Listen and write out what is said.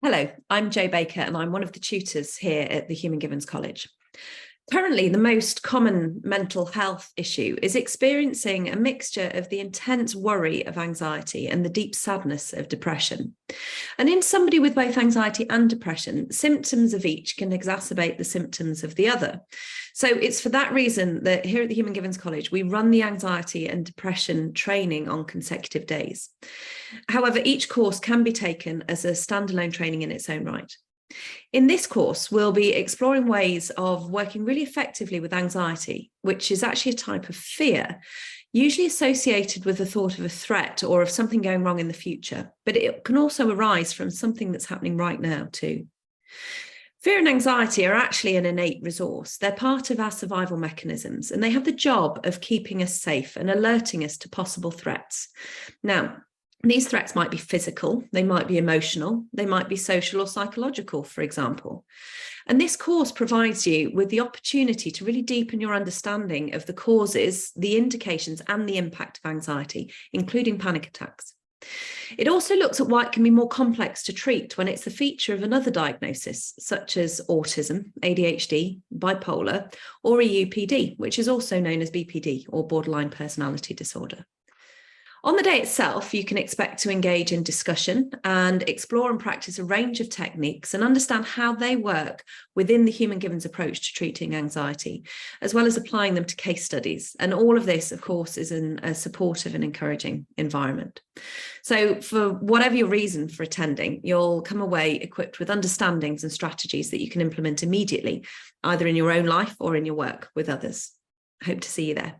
Hello, I'm Jo Baker and I'm one of the tutors here at the Human Givens College. Currently, the most common mental health issue is experiencing a mixture of the intense worry of anxiety and the deep sadness of depression. And in somebody with both anxiety and depression, symptoms of each can exacerbate the symptoms of the other. So it's for that reason that here at the Human Givens College, we run the anxiety and depression training on consecutive days. However, each course can be taken as a standalone training in its own right. In this course, we'll be exploring ways of working really effectively with anxiety, which is actually a type of fear, usually associated with the thought of a threat or of something going wrong in the future, but it can also arise from something that's happening right now too. Fear and anxiety are actually an innate resource. They're part of our survival mechanisms, and they have the job of keeping us safe and alerting us to possible threats. Now, these threats might be physical, they might be emotional, they might be social or psychological, for example. And this course provides you with the opportunity to really deepen your understanding of the causes, the indications, and the impact of anxiety, including panic attacks. It also looks at why it can be more complex to treat when it's the feature of another diagnosis, such as autism, ADHD, bipolar, or EUPD, which is also known as BPD, or borderline personality disorder. On the day itself, you can expect to engage in discussion and explore and practice a range of techniques and understand how they work within the Human Givens approach to treating anxiety, as well as applying them to case studies. And all of this, of course, is in a supportive and encouraging environment. So for whatever your reason for attending, you'll come away equipped with understandings and strategies that you can implement immediately, either in your own life or in your work with others. I hope to see you there.